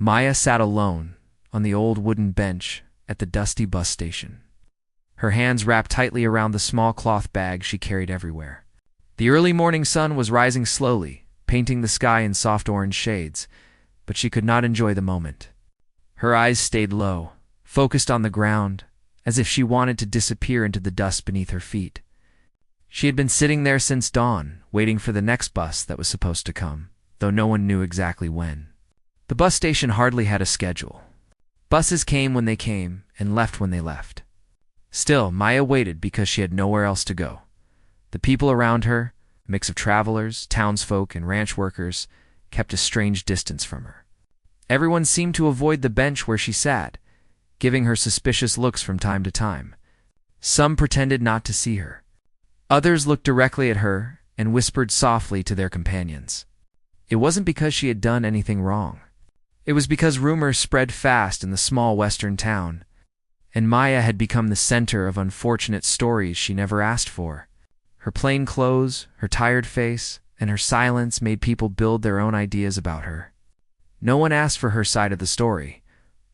Maya sat alone on the old wooden bench at the dusty bus station, her hands wrapped tightly around the small cloth bag she carried everywhere. The early morning sun was rising slowly, painting the sky in soft orange shades, but she could not enjoy the moment. Her eyes stayed low, focused on the ground, as if she wanted to disappear into the dust beneath her feet. She had been sitting there since dawn, waiting for the next bus that was supposed to come, though no one knew exactly when. The bus station hardly had a schedule. Buses came when they came and left when they left. Still, Maya waited because she had nowhere else to go. The people around her, a mix of travelers, townsfolk, and ranch workers, kept a strange distance from her. Everyone seemed to avoid the bench where she sat, giving her suspicious looks from time to time. Some pretended not to see her. Others looked directly at her and whispered softly to their companions. It wasn't because she had done anything wrong. It was because rumors spread fast in the small western town, and Maya had become the center of unfortunate stories she never asked for. Her plain clothes, her tired face, and her silence made people build their own ideas about her. No one asked for her side of the story.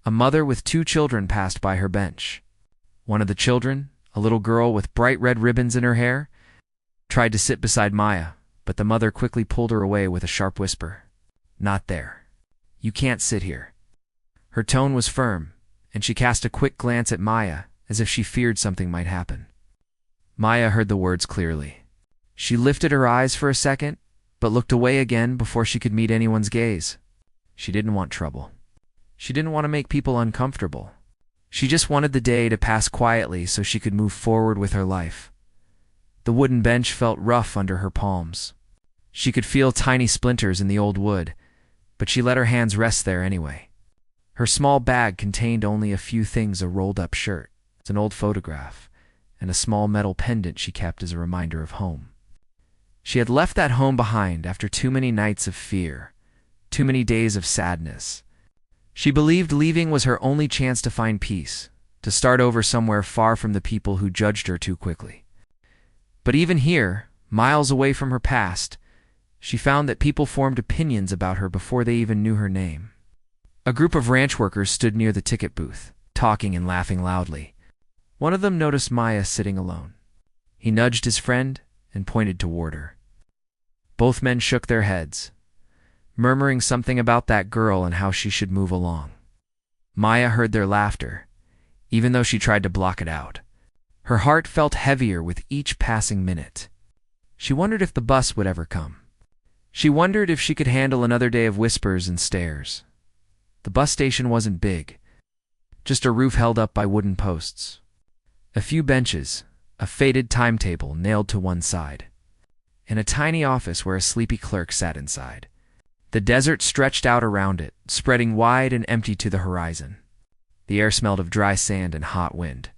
A mother with 2 children passed by her bench. One of the children, a little girl with bright red ribbons in her hair, tried to sit beside Maya, but the mother quickly pulled her away with a sharp whisper. "Not there. You can't sit here." Her tone was firm, and she cast a quick glance at Maya as if she feared something might happen. Maya heard the words clearly. She lifted her eyes for a second, but looked away again before she could meet anyone's gaze. She didn't want trouble. She didn't want to make people uncomfortable. She just wanted the day to pass quietly so she could move forward with her life. The wooden bench felt rough under her palms. She could feel tiny splinters in the old wood, but she let her hands rest there anyway. Her small bag contained only a few things: a rolled-up shirt, an old photograph, and a small metal pendant she kept as a reminder of home. She had left that home behind after too many nights of fear, too many days of sadness. She believed leaving was her only chance to find peace, to start over somewhere far from the people who judged her too quickly. But even here, miles away from her past, she found that people formed opinions about her before they even knew her name. A group of ranch workers stood near the ticket booth, talking and laughing loudly. One of them noticed Maya sitting alone. He nudged his friend and pointed toward her. Both men shook their heads, murmuring something about that girl and how she should move along. Maya heard their laughter, even though she tried to block it out. Her heart felt heavier with each passing minute. She wondered if the bus would ever come. She wondered if she could handle another day of whispers and stares. The bus station wasn't big, just a roof held up by wooden posts. A few benches, a faded timetable nailed to one side, and a tiny office where a sleepy clerk sat inside. The desert stretched out around it, spreading wide and empty to the horizon. The air smelled of dry sand and hot wind.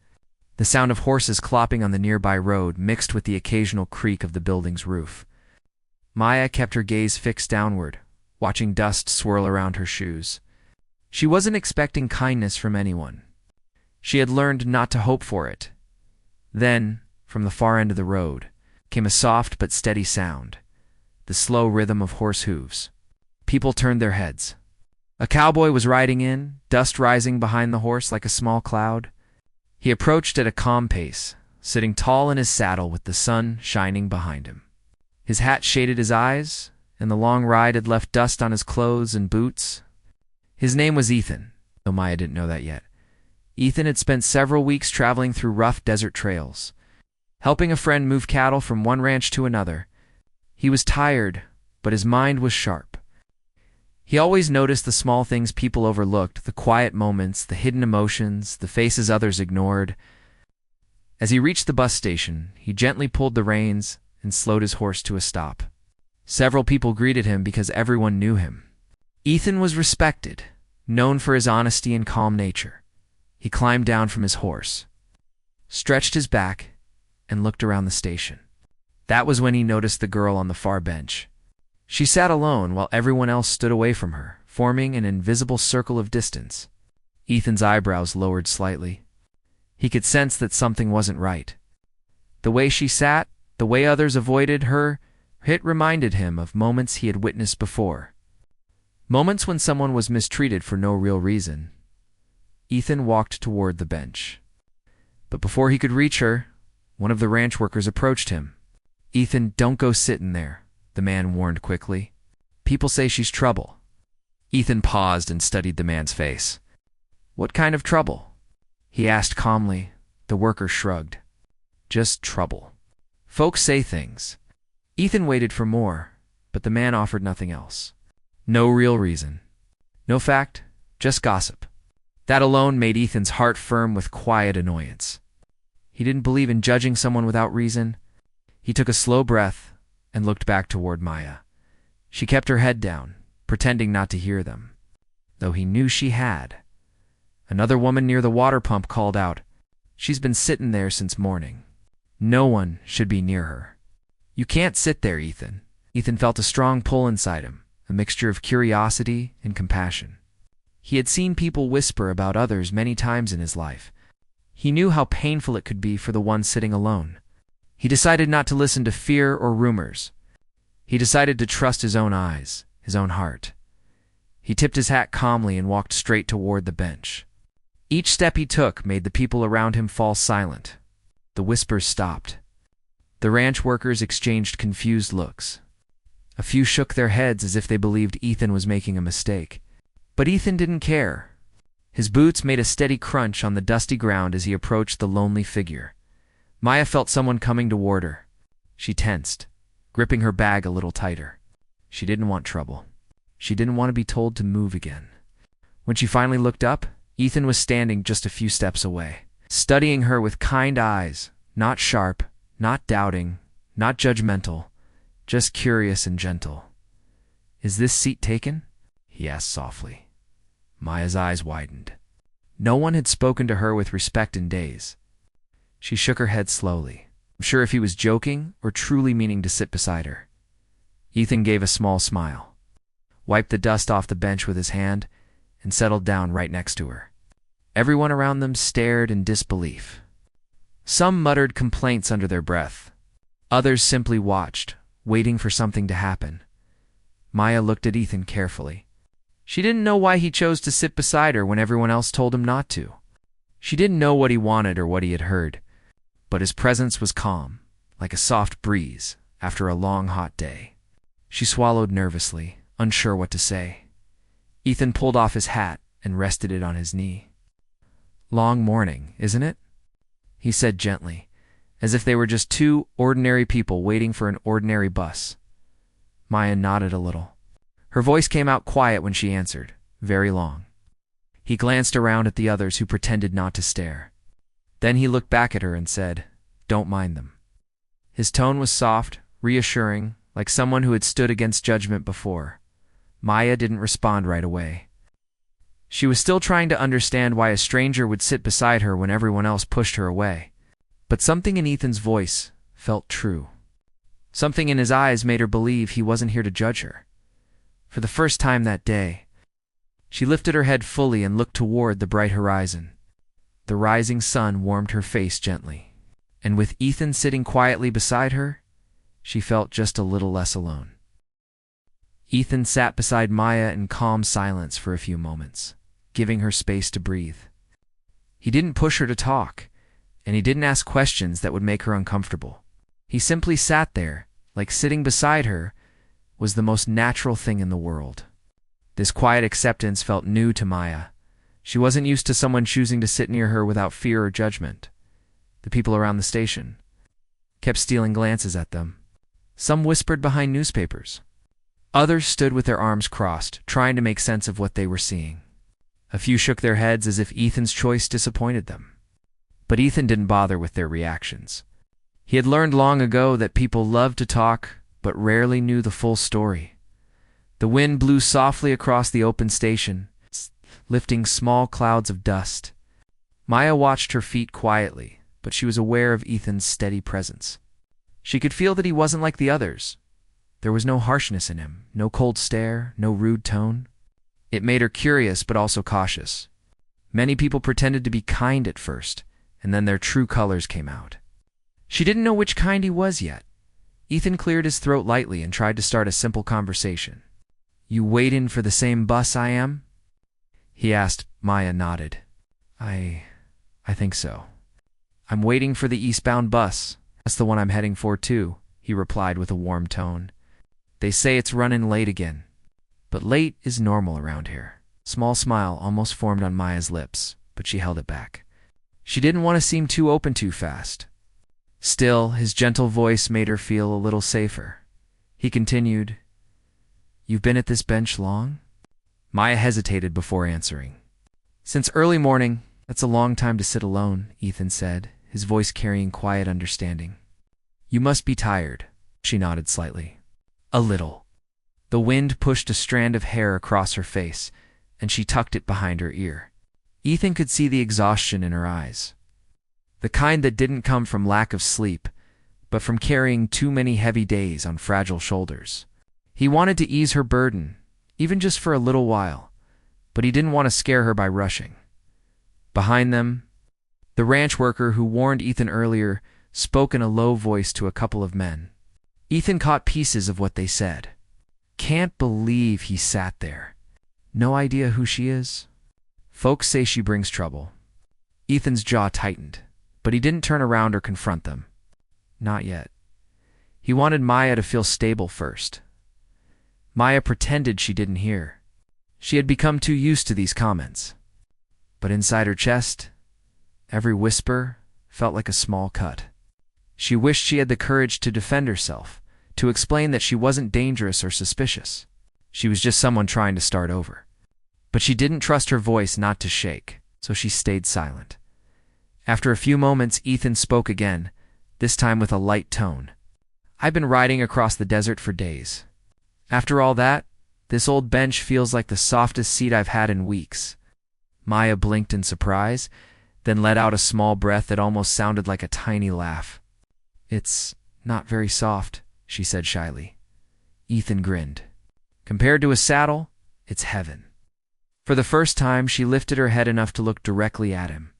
The sound of horses clopping on the nearby road mixed with the occasional creak of the building's roof. Maya kept her gaze fixed downward, watching dust swirl around her shoes. She wasn't expecting kindness from anyone. She had learned not to hope for it. Then, from the far end of the road, came a soft but steady sound, the slow rhythm of horse hooves. People turned their heads. A cowboy was riding in, dust rising behind the horse like a small cloud. He approached at a calm pace, sitting tall in his saddle with the sun shining behind him. His hat shaded his eyes, and the long ride had left dust on his clothes and boots. His name was Ethan, though Maya didn't know that yet. Ethan had spent several weeks traveling through rough desert trails, helping a friend move cattle from one ranch to another. He was tired, but his mind was sharp. He always noticed the small things people overlooked, the quiet moments, the hidden emotions, the faces others ignored. As he reached the bus station, he gently pulled the reins and slowed his horse to a stop. Several people greeted him because everyone knew him. Ethan was respected, known for his honesty and calm nature. He climbed down from his horse, stretched his back, and looked around the station. That was when he noticed the girl on the far bench. She sat alone while everyone else stood away from her, forming an invisible circle of distance. Ethan's eyebrows lowered slightly. He could sense that something wasn't right. The way she sat, the way others avoided her, it reminded him of moments he had witnessed before. Moments when someone was mistreated for no real reason. Ethan walked toward the bench. But before he could reach her, one of the ranch workers approached him. "Ethan, don't go sitting there," the man warned quickly. "People say she's trouble." Ethan paused and studied the man's face. "What kind of trouble?" he asked calmly. The worker shrugged. "Just trouble. Folks say things." Ethan waited for more, but the man offered nothing else. No real reason. No fact, just gossip. That alone made Ethan's heart firm with quiet annoyance. He didn't believe in judging someone without reason. He took a slow breath and looked back toward Maya. She kept her head down, pretending not to hear them, though he knew she had. Another woman near the water pump called out, "She's been sitting there since morning. No one should be near her." "You can't sit there, Ethan." Ethan felt a strong pull inside him, a mixture of curiosity and compassion. He had seen people whisper about others many times in his life. He knew how painful it could be for the one sitting alone. He decided not to listen to fear or rumors. He decided to trust his own eyes, his own heart. He tipped his hat calmly and walked straight toward the bench. Each step he took made the people around him fall silent. The whispers stopped. The ranch workers exchanged confused looks. A few shook their heads as if they believed Ethan was making a mistake. But Ethan didn't care. His boots made a steady crunch on the dusty ground as he approached the lonely figure. Maya felt someone coming toward her. She tensed, gripping her bag a little tighter. She didn't want trouble. She didn't want to be told to move again. When she finally looked up, Ethan was standing just a few steps away, studying her with kind eyes, not sharp, not doubting, not judgmental, just curious and gentle. "Is this seat taken?" he asked softly. Maya's eyes widened. No one had spoken to her with respect in days. She shook her head slowly, unsure if he was joking or truly meaning to sit beside her. Ethan gave a small smile, wiped the dust off the bench with his hand, and settled down right next to her. Everyone around them stared in disbelief. Some muttered complaints under their breath. Others simply watched, waiting for something to happen. Maya looked at Ethan carefully. She didn't know why he chose to sit beside her when everyone else told him not to. She didn't know what he wanted or what he had heard, but his presence was calm, like a soft breeze after a long, hot day. She swallowed nervously, unsure what to say. Ethan pulled off his hat and rested it on his knee. "Long morning, isn't it?" he said gently, as if they were just two ordinary people waiting for an ordinary bus. Maya nodded a little. Her voice came out quiet when she answered, very long. He glanced around at the others who pretended not to stare. Then he looked back at her and said, "Don't mind them." His tone was soft, reassuring, like someone who had stood against judgment before. Maya didn't respond right away. She was still trying to understand why a stranger would sit beside her when everyone else pushed her away. But something in Ethan's voice felt true. Something in his eyes made her believe he wasn't here to judge her. For the first time that day, she lifted her head fully and looked toward the bright horizon. The rising sun warmed her face gently, and with Ethan sitting quietly beside her, she felt just a little less alone. Ethan sat beside Maya in calm silence for a few moments, giving her space to breathe. He didn't push her to talk, and he didn't ask questions that would make her uncomfortable. He simply sat there, like sitting beside her was the most natural thing in the world. This quiet acceptance felt new to Maya. She wasn't used to someone choosing to sit near her without fear or judgment. The people around the station kept stealing glances at them. Some whispered behind newspapers. Others stood with their arms crossed, trying to make sense of what they were seeing. A few shook their heads as if Ethan's choice disappointed them. But Ethan didn't bother with their reactions. He had learned long ago that people loved to talk, but rarely knew the full story. The wind blew softly across the open station, lifting small clouds of dust. Maya watched her feet quietly, but she was aware of Ethan's steady presence. She could feel that he wasn't like the others. There was no harshness in him, no cold stare, no rude tone. It made her curious but also cautious. Many people pretended to be kind at first, and then their true colors came out. She didn't know which kind he was yet. Ethan cleared his throat lightly and tried to start a simple conversation. You waitin' for the same bus I am? He asked. Maya nodded. I think so. I'm waiting for the eastbound bus. That's the one I'm heading for too, he replied with a warm tone. They say it's running late again. But late is normal around here. Small smile almost formed on Maya's lips, but she held it back. She didn't want to seem too open too fast. Still, his gentle voice made her feel a little safer. He continued, You've been at this bench long? Maya hesitated before answering. Since early morning. That's a long time to sit alone, Ethan said, his voice carrying quiet understanding. You must be tired, she nodded slightly. A little. The wind pushed a strand of hair across her face, and she tucked it behind her ear. Ethan could see the exhaustion in her eyes. The kind that didn't come from lack of sleep, but from carrying too many heavy days on fragile shoulders. He wanted to ease her burden, even just for a little while, but he didn't want to scare her by rushing. Behind them, the ranch worker who warned Ethan earlier spoke in a low voice to a couple of men. Ethan caught pieces of what they said. Can't believe he sat there. No idea who she is? Folks say she brings trouble. Ethan's jaw tightened, but he didn't turn around or confront them. Not yet. He wanted Maya to feel stable first. Maya pretended she didn't hear. She had become too used to these comments. But inside her chest, every whisper felt like a small cut. She wished she had the courage to defend herself, to explain that she wasn't dangerous or suspicious. She was just someone trying to start over. But she didn't trust her voice not to shake, so she stayed silent. After a few moments, Ethan spoke again, this time with a light tone. I've been riding across the desert for days. After all that, this old bench feels like the softest seat I've had in weeks. Maya blinked in surprise, then let out a small breath that almost sounded like a tiny laugh. It's not very soft, she said shyly. Ethan grinned. Compared to a saddle, it's heaven. For the first time, she lifted her head enough to look directly at him.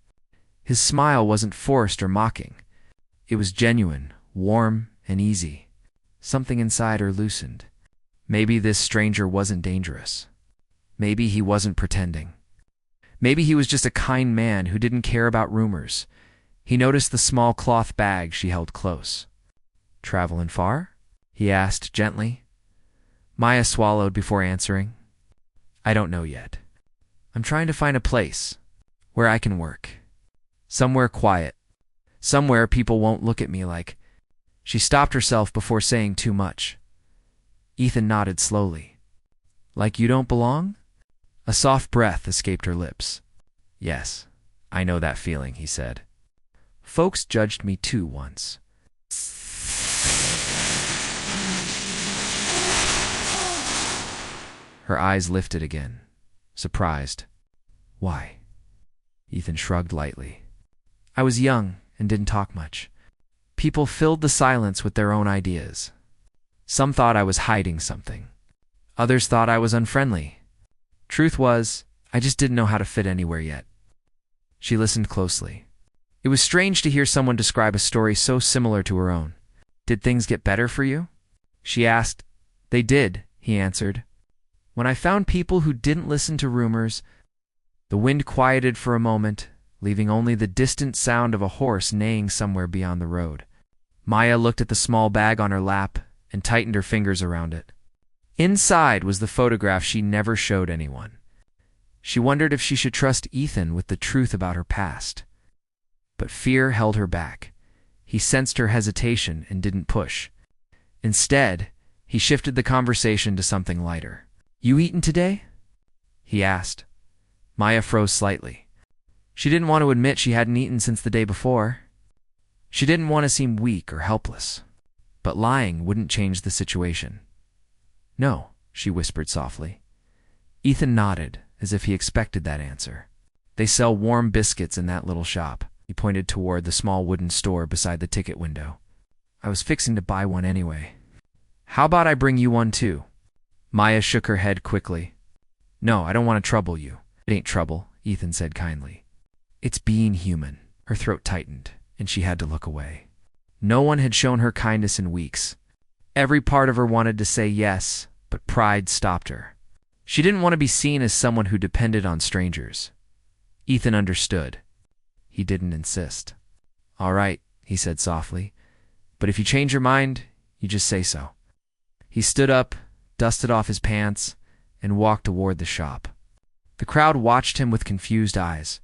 His smile wasn't forced or mocking. It was genuine, warm, and easy. Something inside her loosened. Maybe this stranger wasn't dangerous. Maybe he wasn't pretending. Maybe he was just a kind man who didn't care about rumors. He noticed the small cloth bag she held close. Travelin' far? He asked gently. Maya swallowed before answering. I don't know yet. I'm trying to find a place where I can work. Somewhere quiet. Somewhere people won't look at me like... She stopped herself before saying too much. Ethan nodded slowly. Like you don't belong? A soft breath escaped her lips. Yes, I know that feeling, he said. Folks judged me too once. Her eyes lifted again, surprised. Why? Ethan shrugged lightly. I was young and didn't talk much. People filled the silence with their own ideas. Some thought I was hiding something. Others thought I was unfriendly. Truth was, I just didn't know how to fit anywhere yet. She listened closely. It was strange to hear someone describe a story so similar to her own. Did things get better for you? She asked. They did, he answered. When I found people who didn't listen to rumors, the wind quieted for a moment, leaving only the distant sound of a horse neighing somewhere beyond the road. Maya looked at the small bag on her lap and tightened her fingers around it. Inside was the photograph she never showed anyone. She wondered if she should trust Ethan with the truth about her past. But fear held her back. He sensed her hesitation and didn't push. Instead, he shifted the conversation to something lighter. You eaten today? He asked. Maya froze slightly. She didn't want to admit she hadn't eaten since the day before. She didn't want to seem weak or helpless. But lying wouldn't change the situation. No, she whispered softly. Ethan nodded, as if he expected that answer. They sell warm biscuits in that little shop. He pointed toward the small wooden store beside the ticket window. I was fixing to buy one anyway. How about I bring you one too? Maya shook her head quickly. No, I don't want to trouble you. It ain't trouble, Ethan said kindly. It's being human. Her throat tightened, and she had to look away. No one had shown her kindness in weeks. Every part of her wanted to say yes, but pride stopped her. She didn't want to be seen as someone who depended on strangers. Ethan understood. He didn't insist. "All right," he said softly, "but if you change your mind, you just say so." He stood up, dusted off his pants, and walked toward the shop. The crowd watched him with confused eyes.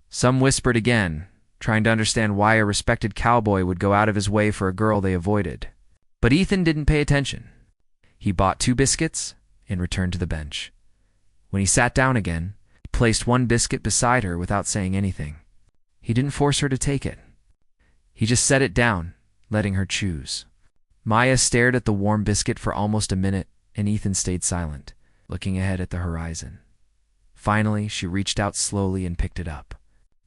Some whispered again, trying to understand why a respected cowboy would go out of his way for a girl they avoided. But Ethan didn't pay attention. He bought 2 biscuits and returned to the bench. When he sat down again, he placed 1 biscuit beside her without saying anything. He didn't force her to take it. He just set it down, letting her choose. Maya stared at the warm biscuit for almost a minute, and Ethan stayed silent, looking ahead at the horizon. Finally, she reached out slowly and picked it up.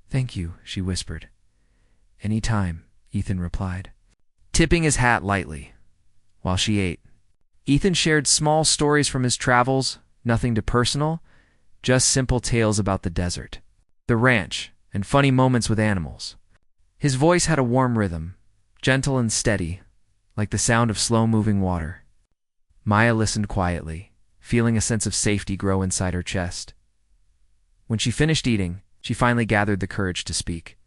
"Thank you," she whispered. "Any time," Ethan replied, tipping his hat lightly. While she ate, Ethan shared small stories from his travels, nothing too personal, just simple tales about the desert, the ranch, and funny moments with animals. His voice had a warm rhythm, gentle and steady, like the sound of slow-moving water. Maya listened quietly, feeling a sense of safety grow inside her chest. When she finished eating, she finally gathered the courage to speak.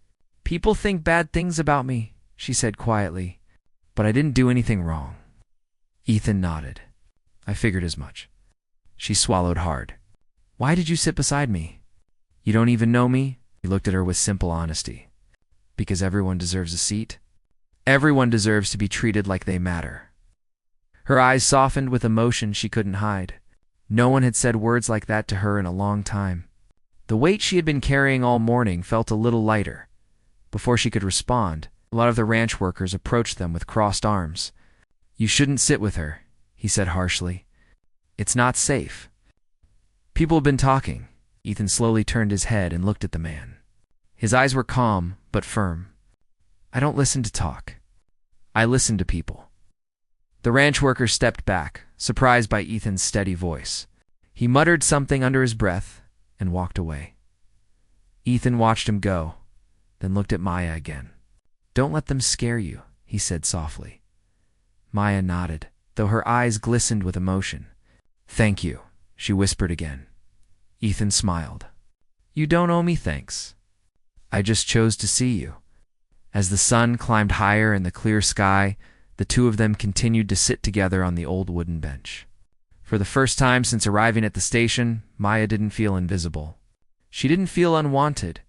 "People think bad things about me," she said quietly, "but I didn't do anything wrong." Ethan nodded. "I figured as much." She swallowed hard. "Why did you sit beside me? You don't even know me?" He looked at her with simple honesty. "Because everyone deserves a seat. Everyone deserves to be treated like they matter." Her eyes softened with emotion she couldn't hide. No one had said words like that to her in a long time. The weight she had been carrying all morning felt a little lighter. Before she could respond, a lot of the ranch workers approached them with crossed arms. "You shouldn't sit with her," he said harshly. "It's not safe." People had been talking. Ethan slowly turned his head and looked at the man. His eyes were calm, but firm. "I don't listen to talk. I listen to people." The ranch worker stepped back, surprised by Ethan's steady voice. He muttered something under his breath and walked away. Ethan watched him go, then looked at Maya again. "Don't let them scare you," he said softly. Maya nodded, though her eyes glistened with emotion. "Thank you," she whispered again. Ethan smiled. "You don't owe me thanks. I just chose to see you." As the sun climbed higher in the clear sky, the 2 of them continued to sit together on the old wooden bench. For the first time since arriving at the station, Maya didn't feel invisible. She didn't feel unwanted.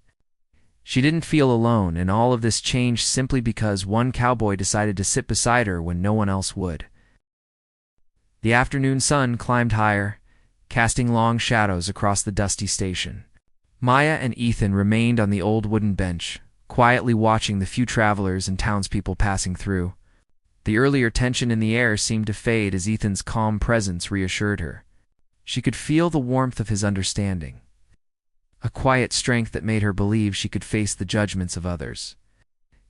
She didn't feel alone, and all of this changed simply because one cowboy decided to sit beside her when no one else would. The afternoon sun climbed higher, casting long shadows across the dusty station. Maya and Ethan remained on the old wooden bench, quietly watching the few travelers and townspeople passing through. The earlier tension in the air seemed to fade as Ethan's calm presence reassured her. She could feel the warmth of his understanding, a quiet strength that made her believe she could face the judgments of others.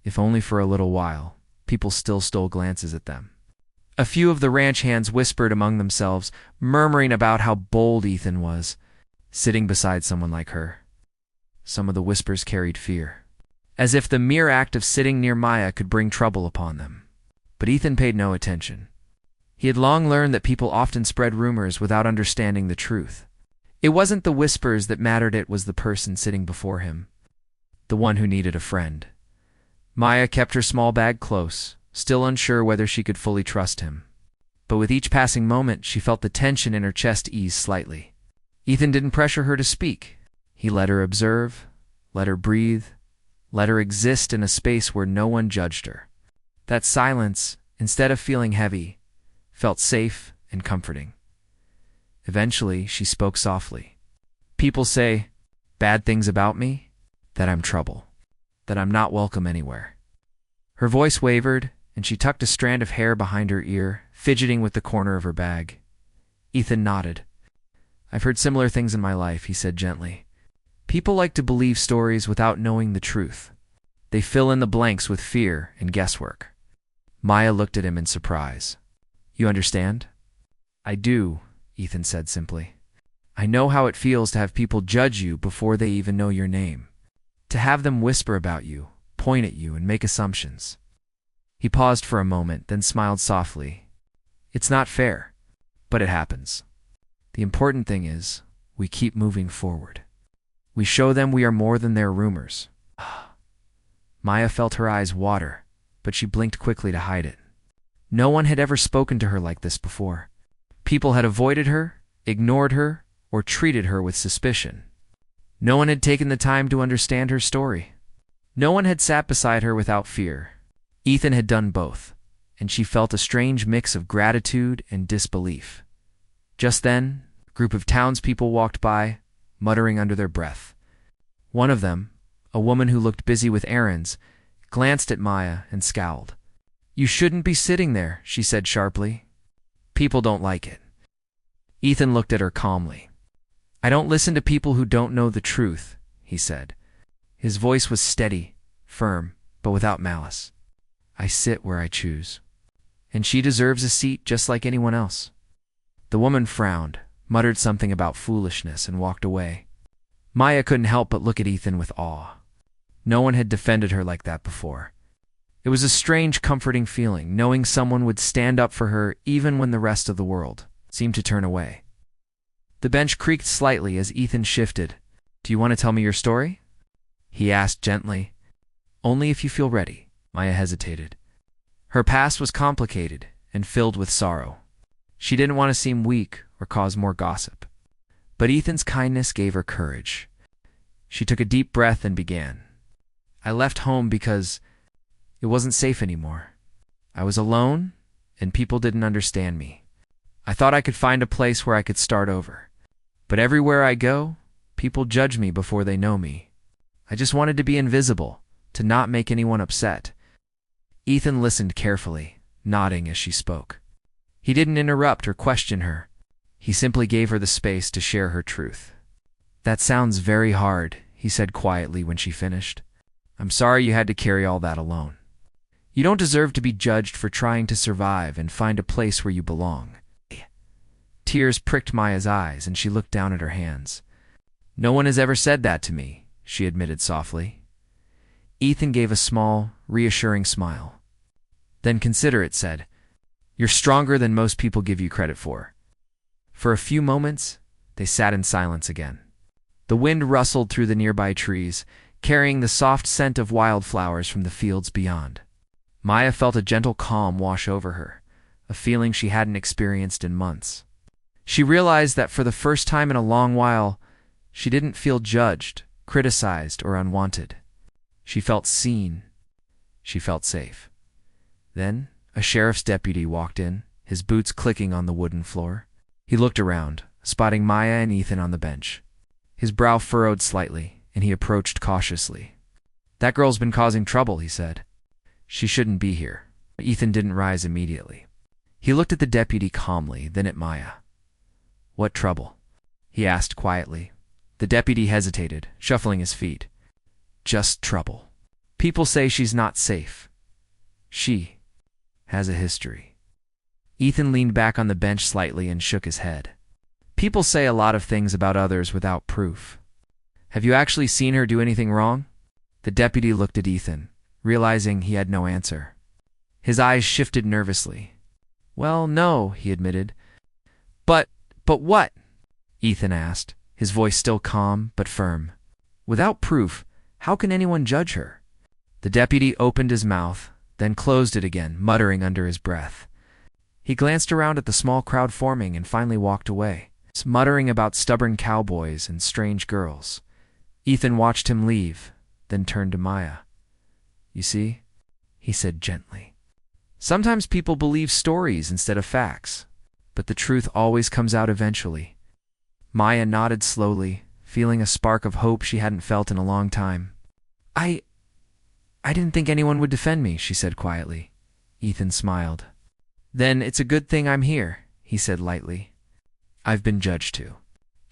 If only for a little while, people still stole glances at them. A few of the ranch hands whispered among themselves, murmuring about how bold Ethan was, sitting beside someone like her. Some of the whispers carried fear, as if the mere act of sitting near Maya could bring trouble upon them. But Ethan paid no attention. He had long learned that people often spread rumors without understanding the truth. It wasn't the whispers that mattered, it was the person sitting before him, the one who needed a friend. Maya kept her small bag close, still unsure whether she could fully trust him. But with each passing moment, she felt the tension in her chest ease slightly. Ethan didn't pressure her to speak. He let her observe, let her breathe, let her exist in a space where no one judged her. That silence, instead of feeling heavy, felt safe and comforting. Eventually, she spoke softly. "People say bad things about me, that I'm trouble, that I'm not welcome anywhere." Her voice wavered, and she tucked a strand of hair behind her ear, fidgeting with the corner of her bag. Ethan nodded. "I've heard similar things in my life," he said gently. "People like to believe stories without knowing the truth. They fill in the blanks with fear and guesswork." Maya looked at him in surprise. "You understand?" "I do," Ethan said simply. "I know how it feels to have people judge you before they even know your name. To have them whisper about you, point at you, and make assumptions." He paused for a moment, then smiled softly. "It's not fair, but it happens." The important thing is, we keep moving forward. We show them we are more than their rumors. Maya felt her eyes water, but she blinked quickly to hide it. No one had ever spoken to her like this before. People had avoided her, ignored her, or treated her with suspicion. No one had taken the time to understand her story. No one had sat beside her without fear. Ethan had done both, and she felt a strange mix of gratitude and disbelief. Just then, a group of townspeople walked by, muttering under their breath. One of them, a woman who looked busy with errands, glanced at Maya and scowled. "You shouldn't be sitting there," she said sharply. "People don't like it." Ethan looked at her calmly. "I don't listen to people who don't know the truth," he said. His voice was steady, firm, but without malice. "I sit where I choose. And she deserves a seat just like anyone else." The woman frowned, muttered something about foolishness, and walked away. Maya couldn't help but look at Ethan with awe. No one had defended her like that before. It was a strange, comforting feeling, knowing someone would stand up for her even when the rest of the world seemed to turn away. The bench creaked slightly as Ethan shifted. "Do you want to tell me your story?" he asked gently. "Only if you feel ready." Maya hesitated. Her past was complicated and filled with sorrow. She didn't want to seem weak or cause more gossip. But Ethan's kindness gave her courage. She took a deep breath and began. "I left home because it wasn't safe anymore. I was alone, and people didn't understand me. I thought I could find a place where I could start over. But everywhere I go, people judge me before they know me. I just wanted to be invisible, to not make anyone upset." Ethan listened carefully, nodding as she spoke. He didn't interrupt or question her. He simply gave her the space to share her truth. "That sounds very hard," he said quietly when she finished. "I'm sorry you had to carry all that alone. You don't deserve to be judged for trying to survive and find a place where you belong." Tears pricked Maya's eyes, and she looked down at her hands. "No one has ever said that to me," she admitted softly. Ethan gave a small, reassuring smile. "Then consider it," said. "You're stronger than most people give you credit for." For a few moments, they sat in silence again. The wind rustled through the nearby trees, carrying the soft scent of wildflowers from the fields beyond. Maya felt a gentle calm wash over her, a feeling she hadn't experienced in months. She realized that for the first time in a long while, she didn't feel judged, criticized, or unwanted. She felt seen. She felt safe. Then, a sheriff's deputy walked in, his boots clicking on the wooden floor. He looked around, spotting Maya and Ethan on the bench. His brow furrowed slightly, and he approached cautiously. "That girl's been causing trouble," he said. "She shouldn't be here." Ethan didn't rise immediately. He looked at the deputy calmly, then at Maya. "What trouble?" he asked quietly. The deputy hesitated, shuffling his feet. "Just trouble. People say she's not safe. She has a history." Ethan leaned back on the bench slightly and shook his head. "People say a lot of things about others without proof. Have you actually seen her do anything wrong?" The deputy looked at Ethan, realizing he had no answer. His eyes shifted nervously. "Well, no," he admitted. But what?" Ethan asked, his voice still calm but firm. "Without proof, how can anyone judge her?" The deputy opened his mouth, then closed it again, muttering under his breath. He glanced around at the small crowd forming and finally walked away, muttering about stubborn cowboys and strange girls. Ethan watched him leave, then turned to Maya. "You see," he said gently. "Sometimes people believe stories instead of facts, but the truth always comes out eventually." Maya nodded slowly, feeling a spark of hope she hadn't felt in a long time. I didn't think anyone would defend me," she said quietly. Ethan smiled. "Then it's a good thing I'm here," he said lightly. "I've been judged too.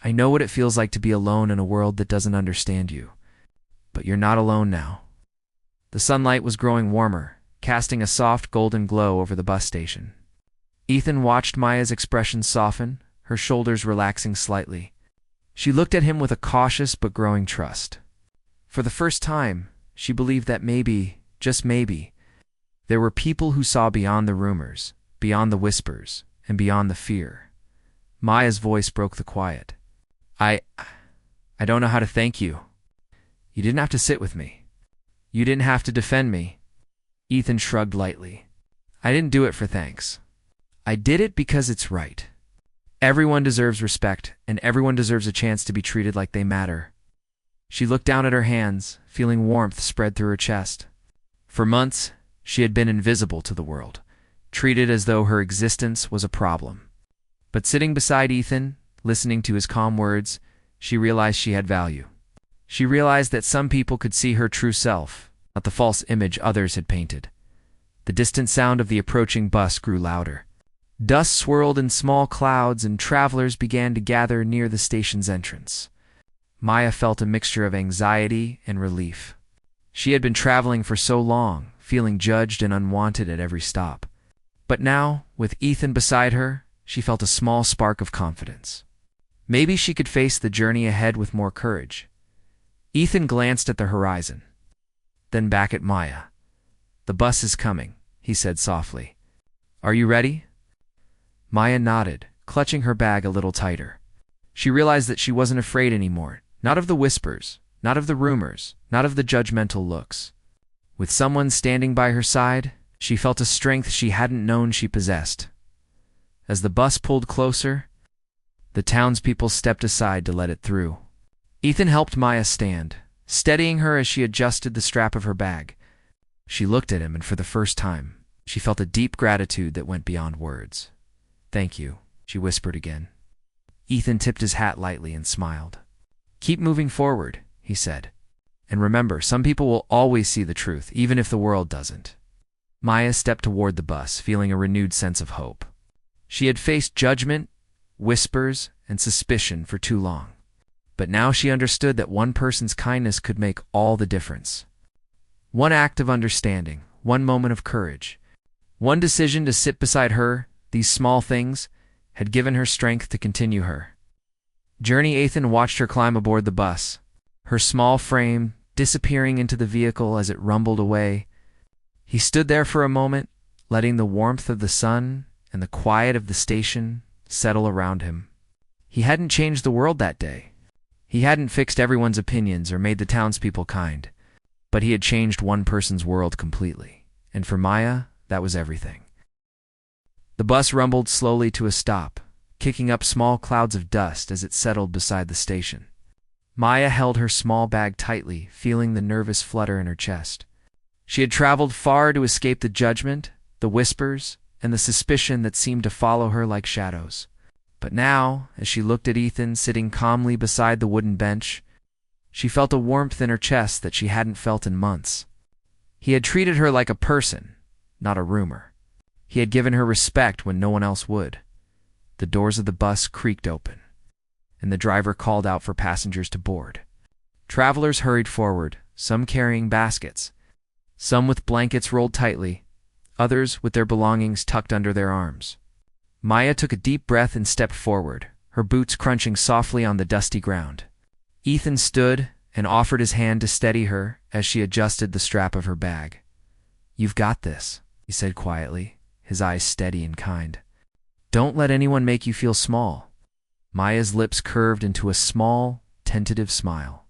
I know what it feels like to be alone in a world that doesn't understand you. But you're not alone now." The sunlight was growing warmer, casting a soft golden glow over the bus station. Ethan watched Maya's expression soften, her shoulders relaxing slightly. She looked at him with a cautious but growing trust. For the first time, she believed that maybe, just maybe, there were people who saw beyond the rumors, beyond the whispers, and beyond the fear. Maya's voice broke the quiet. I don't know how to thank you. You didn't have to sit with me. You didn't have to defend me. Ethan shrugged lightly. I didn't do it for thanks. I did it because it's right. Everyone deserves respect, and everyone deserves a chance to be treated like they matter. She looked down at her hands, feeling warmth spread through her chest. For months, she had been invisible to the world, treated as though her existence was a problem. But sitting beside Ethan, listening to his calm words, she realized she had value. She realized that some people could see her true self, not the false image others had painted. The distant sound of the approaching bus grew louder. Dust swirled in small clouds, and travelers began to gather near the station's entrance. Maya felt a mixture of anxiety and relief. She had been traveling for so long, feeling judged and unwanted at every stop. But now, with Ethan beside her, she felt a small spark of confidence. Maybe she could face the journey ahead with more courage. Ethan glanced at the horizon, then back at Maya. The bus is coming, he said softly. Are you ready? Maya nodded, clutching her bag a little tighter. She realized that she wasn't afraid anymore, not of the whispers, not of the rumors, not of the judgmental looks. With someone standing by her side, she felt a strength she hadn't known she possessed. As the bus pulled closer, the townspeople stepped aside to let it through. Ethan helped Maya stand, steadying her as she adjusted the strap of her bag. She looked at him, and for the first time, she felt a deep gratitude that went beyond words. Thank you, she whispered again. Ethan tipped his hat lightly and smiled. Keep moving forward, he said. And remember, some people will always see the truth, even if the world doesn't. Maya stepped toward the bus, feeling a renewed sense of hope. She had faced judgment, whispers, and suspicion for too long. But now she understood that one person's kindness could make all the difference. One act of understanding, one moment of courage, one decision to sit beside her, these small things, had given her strength to continue her journey. Ethan watched her climb aboard the bus, her small frame disappearing into the vehicle as it rumbled away. He stood there for a moment, letting the warmth of the sun and the quiet of the station settle around him. He hadn't changed the world that day. He hadn't fixed everyone's opinions or made the townspeople kind, but he had changed one person's world completely. And for Maya, that was everything. The bus rumbled slowly to a stop, kicking up small clouds of dust as it settled beside the station. Maya held her small bag tightly, feeling the nervous flutter in her chest. She had traveled far to escape the judgment, the whispers, and the suspicion that seemed to follow her like shadows. But now, as she looked at Ethan sitting calmly beside the wooden bench, she felt a warmth in her chest that she hadn't felt in months. He had treated her like a person, not a rumor. He had given her respect when no one else would. The doors of the bus creaked open, and the driver called out for passengers to board. Travelers hurried forward, some carrying baskets, some with blankets rolled tightly, others with their belongings tucked under their arms. Maya took a deep breath and stepped forward, her boots crunching softly on the dusty ground. Ethan stood and offered his hand to steady her as she adjusted the strap of her bag. You've got this, he said quietly, his eyes steady and kind. Don't let anyone make you feel small. Maya's lips curved into a small, tentative smile.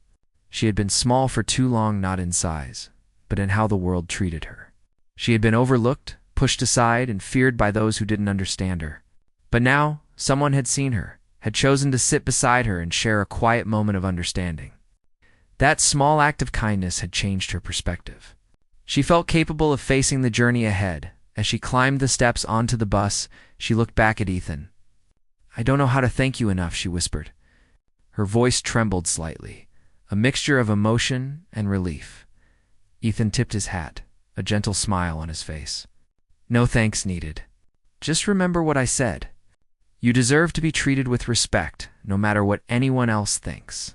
She had been small for too long, not in size, but in how the world treated her. She had been overlooked, pushed aside, and feared by those who didn't understand her. But now, someone had seen her, had chosen to sit beside her and share a quiet moment of understanding. That small act of kindness had changed her perspective. She felt capable of facing the journey ahead. As she climbed the steps onto the bus, she looked back at Ethan. I don't know how to thank you enough, she whispered. Her voice trembled slightly, a mixture of emotion and relief. Ethan tipped his hat, a gentle smile on his face. No thanks needed. Just remember what I said. You deserve to be treated with respect, no matter what anyone else thinks.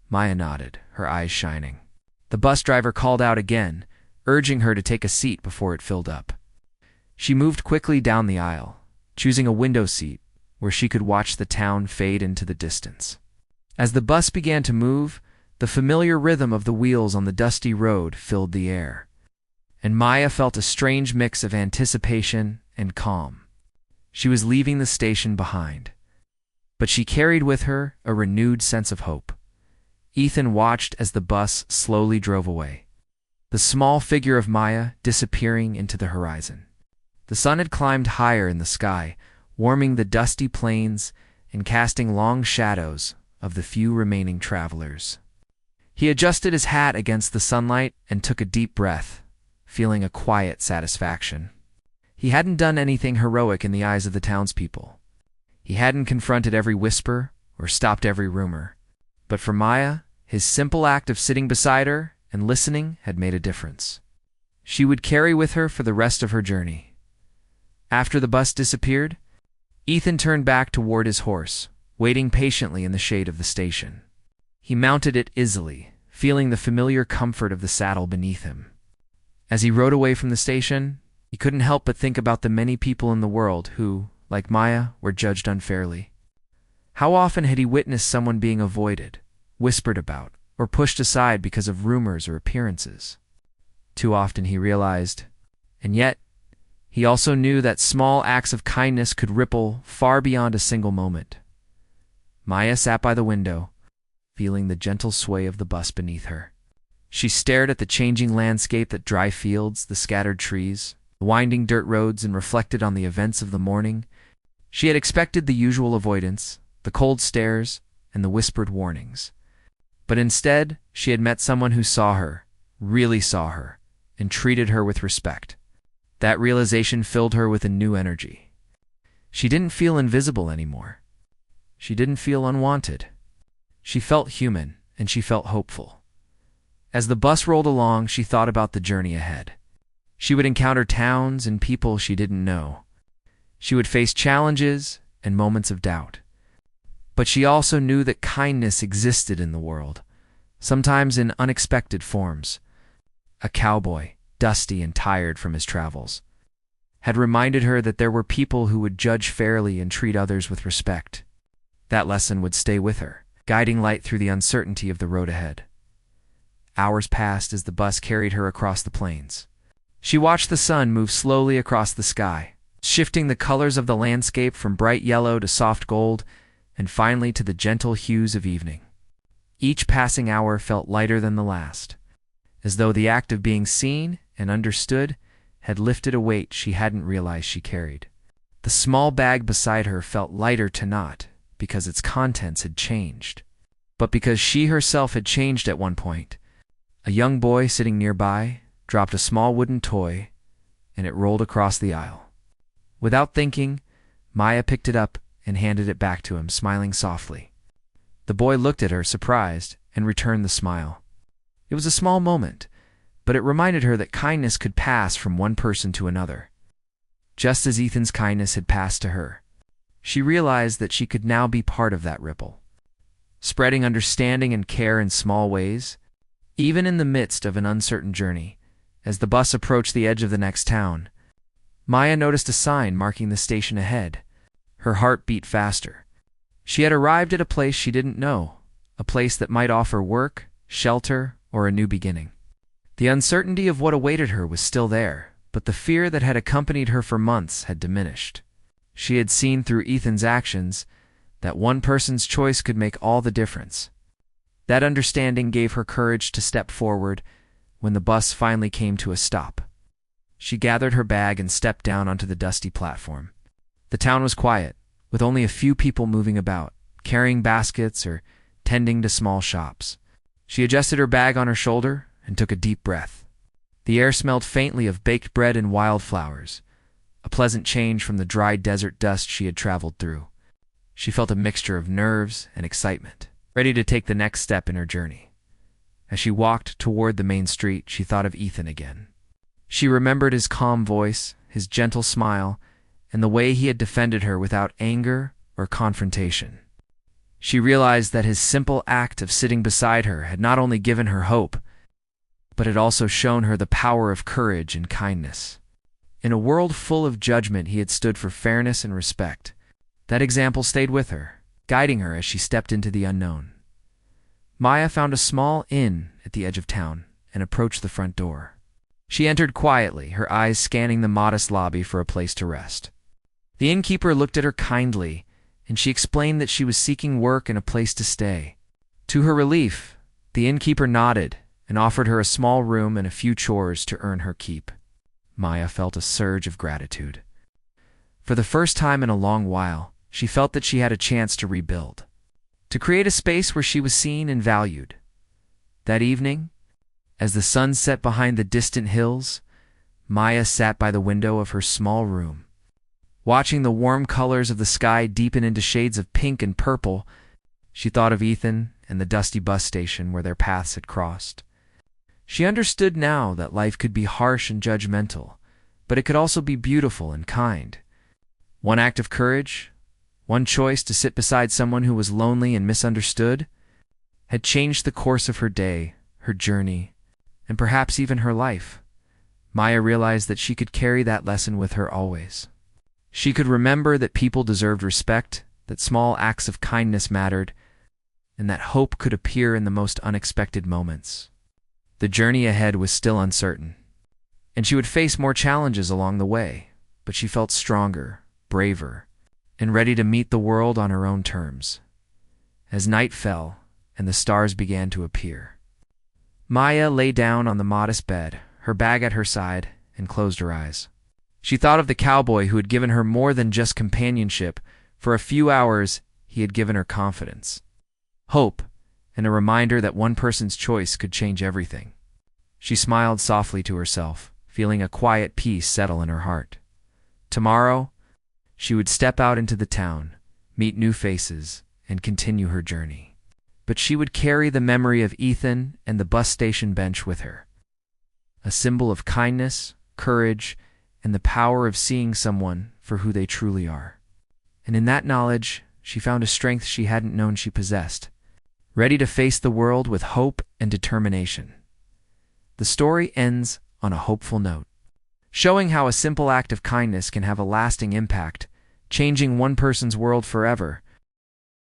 Maya nodded, her eyes shining. The bus driver called out again, urging her to take a seat before it filled up. She moved quickly down the aisle, choosing a window seat where she could watch the town fade into the distance. As the bus began to move, the familiar rhythm of the wheels on the dusty road filled the air, and Maya felt a strange mix of anticipation and calm. She was leaving the station behind, but she carried with her a renewed sense of hope. Ethan watched as the bus slowly drove away, the small figure of Maya disappearing into the horizon. The sun had climbed higher in the sky, warming the dusty plains and casting long shadows of the few remaining travelers. He adjusted his hat against the sunlight and took a deep breath, feeling a quiet satisfaction. He hadn't done anything heroic in the eyes of the townspeople. He hadn't confronted every whisper or stopped every rumor. But for Maya, his simple act of sitting beside her and listening had made a difference. She would carry with her for the rest of her journey. After the bus disappeared, Ethan turned back toward his horse, waiting patiently in the shade of the station. He mounted it easily, feeling the familiar comfort of the saddle beneath him. As he rode away from the station, he couldn't help but think about the many people in the world who, like Maya, were judged unfairly. How often had he witnessed someone being avoided, whispered about, or pushed aside because of rumors or appearances? Too often, he realized. And yet, he also knew that small acts of kindness could ripple far beyond a single moment. Maya sat by the window, feeling the gentle sway of the bus beneath her. She stared at the changing landscape, the dry fields, the scattered trees, the winding dirt roads, and reflected on the events of the morning. She had expected the usual avoidance, the cold stares, and the whispered warnings. But instead, she had met someone who saw her, really saw her, and treated her with respect. That realization filled her with a new energy. She didn't feel invisible anymore. She didn't feel unwanted. She felt human, and she felt hopeful. As the bus rolled along, she thought about the journey ahead. She would encounter towns and people she didn't know. She would face challenges and moments of doubt. But she also knew that kindness existed in the world, sometimes in unexpected forms. A cowboy, dusty and tired from his travels, had reminded her that there were people who would judge fairly and treat others with respect. That lesson would stay with her, guiding light through the uncertainty of the road ahead. Hours passed as the bus carried her across the plains. She watched the sun move slowly across the sky, shifting the colors of the landscape from bright yellow to soft gold, and finally to the gentle hues of evening. Each passing hour felt lighter than the last, as though the act of being seen and understood had lifted a weight she hadn't realized she carried. The small bag beside her felt lighter to not because its contents had changed, but because she herself had changed at one point. A young boy sitting nearby dropped a small wooden toy, and it rolled across the aisle. Without thinking, Maya picked it up and handed it back to him, smiling softly. The boy looked at her, surprised, and returned the smile. It was a small moment, but it reminded her that kindness could pass from one person to another. Just as Ethan's kindness had passed to her, she realized that she could now be part of that ripple, spreading understanding and care in small ways, even in the midst of an uncertain journey. As the bus approached the edge of the next town, Maya noticed a sign marking the station ahead. Her heart beat faster. She had arrived at a place she didn't know, a place that might offer work, shelter, or a new beginning. The uncertainty of what awaited her was still there, but the fear that had accompanied her for months had diminished. She had seen through Ethan's actions that one person's choice could make all the difference. That understanding gave her courage to step forward when the bus finally came to a stop. She gathered her bag and stepped down onto the dusty platform. The town was quiet, with only a few people moving about, carrying baskets or tending to small shops. She adjusted her bag on her shoulder and took a deep breath. The air smelled faintly of baked bread and wildflowers, a pleasant change from the dry desert dust she had traveled through. She felt a mixture of nerves and excitement, ready to take the next step in her journey. As she walked toward the main street, she thought of Ethan again. She remembered his calm voice, his gentle smile, and the way he had defended her without anger or confrontation. She realized that his simple act of sitting beside her had not only given her hope, but had also shown her the power of courage and kindness. In a world full of judgment, he had stood for fairness and respect. That example stayed with her, guiding her as she stepped into the unknown. Maya found a small inn at the edge of town and approached the front door. She entered quietly, her eyes scanning the modest lobby for a place to rest. The innkeeper looked at her kindly and she explained that she was seeking work and a place to stay. To her relief, the innkeeper nodded and offered her a small room and a few chores to earn her keep. Maya felt a surge of gratitude. For the first time in a long while, she felt that she had a chance to rebuild, to create a space where she was seen and valued. That evening, as the sun set behind the distant hills, Maya sat by the window of her small room. Watching the warm colors of the sky deepen into shades of pink and purple, she thought of Ethan and the dusty bus station where their paths had crossed. She understood now that life could be harsh and judgmental, but it could also be beautiful and kind. One act of courage, one choice to sit beside someone who was lonely and misunderstood, had changed the course of her day, her journey, and perhaps even her life. Maya realized that she could carry that lesson with her always. She could remember that people deserved respect, that small acts of kindness mattered, and that hope could appear in the most unexpected moments. The journey ahead was still uncertain, and she would face more challenges along the way, but she felt stronger, braver, and ready to meet the world on her own terms. As night fell and the stars began to appear, Maya lay down on the modest bed, her bag at her side, and closed her eyes. She thought of the cowboy who had given her more than just companionship. For a few hours, he had given her confidence, hope, and a reminder that one person's choice could change everything. She smiled softly to herself, feeling a quiet peace settle in her heart. Tomorrow, she would step out into the town, meet new faces, and continue her journey. But she would carry the memory of Ethan and the bus station bench with her, a symbol of kindness, courage, and the power of seeing someone for who they truly are. And in that knowledge, she found a strength she hadn't known she possessed, ready to face the world with hope and determination. The story ends on a hopeful note, showing how a simple act of kindness can have a lasting impact, changing one person's world forever.